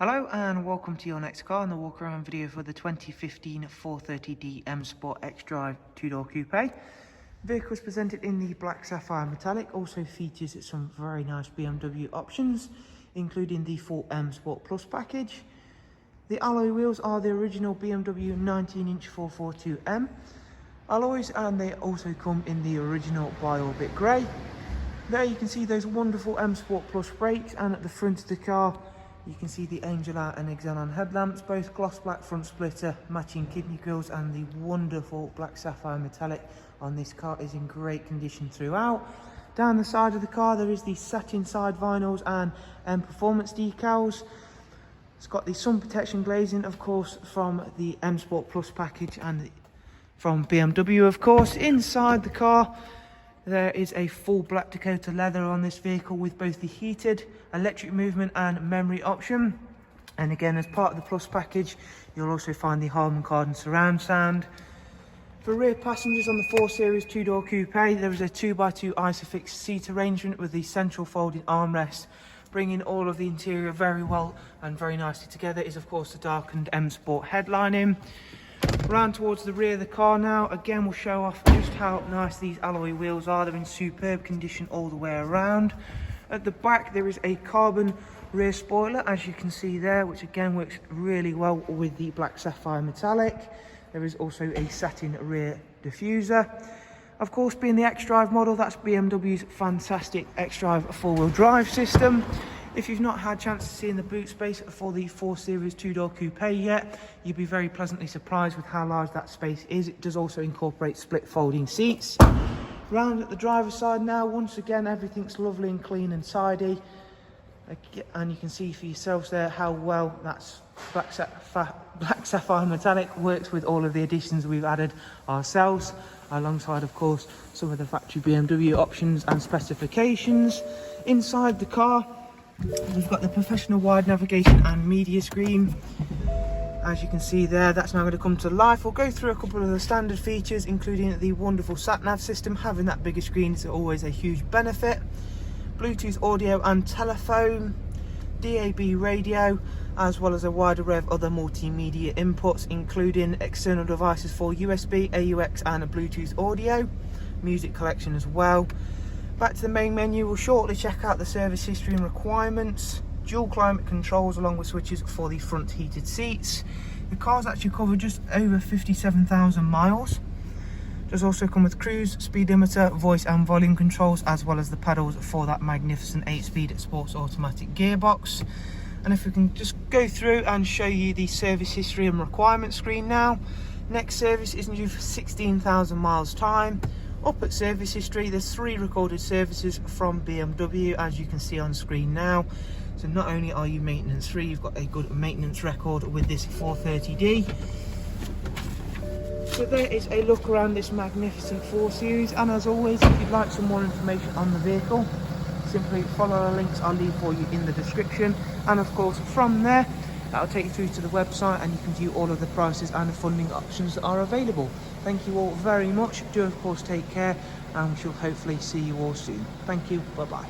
Hello and welcome to your next car and the walk around video for the 2015 430D M Sport XDRIVE 2-door coupe. The vehicle is presented in the black sapphire metallic, also features some very nice BMW options including the full M Sport Plus package. The alloy wheels are the original BMW 19-inch 442M alloys, and they also come in the original Bi-Orbit grey. There you can see those wonderful M Sport Plus brakes, and at the front of the car you can see the Angel Eye and Xenon headlamps, both gloss black front splitter, matching kidney grills, and the wonderful black sapphire metallic on this car is in great condition throughout. Down the side of the car there is the satin side vinyls and M Performance decals. It's got the sun protection glazing, of course, from the M Sport Plus package and from BMW, of course. Inside the car there is a full black Dakota leather on this vehicle with both the heated, electric movement and memory option. And again, as part of the Plus package, you'll also find the Harman Kardon surround sound. For rear passengers on the 4 Series 2-door coupe, there is a 2x2 Isofix seat arrangement with the central folding armrest, bringing all of the interior very well and very nicely together is, of course, the darkened M Sport headlining. Round towards the rear of the car now, again we'll show off just how nice these alloy wheels are. They're in superb condition all the way around. At the back there is a carbon rear spoiler, as you can see there, which again works really well with the black sapphire metallic. There is also a satin rear diffuser. Of course, being the XDRIVE model, that's BMW's fantastic XDRIVE four-wheel drive system. If you've not had a chance to see in the boot space for the 4 Series 2-door coupe yet, you'll be very pleasantly surprised with how large that space is. It does also incorporate split folding seats. Round at the driver's side now, once again everything's lovely and clean and tidy. And you can see for yourselves there how well that black sapphire metallic works with all of the additions we've added ourselves, alongside, of course, some of the factory BMW options and specifications. Inside the car we've got the professional wide navigation and media screen. As you can see there, that's now going to come to life. We'll go through a couple of the standard features, including the wonderful sat-nav system. Having that bigger screen is always a huge benefit. Bluetooth audio and telephone, DAB radio, as well as a wide array of other multimedia inputs, including external devices for USB, AUX and a Bluetooth audio, music collection as well. Back to the main menu, we'll shortly check out the service history and requirements, dual climate controls along with switches for the front heated seats. The car's actually covered just over 57,000 miles. Does also come with cruise, speed limiter, voice and volume controls, as well as the pedals for that magnificent 8-speed sports automatic gearbox. And if we can just go through and show you the service history and requirement screen now. Next service isn't due for 16,000 miles time. Up at service history, there's 3 recorded services from BMW, as you can see on screen now. So not only are you maintenance free, you've got a good maintenance record with this 430D. So there is a look around this magnificent 4 Series, and as always, if you'd like some more information on the vehicle, simply follow the links I'll leave for you in the description, and of course from there that'll take you through to the website and you can view all of the prices and the funding options that are available. Thank you all very much. Do of course take care, and we shall hopefully see you all soon. Thank you. Bye bye.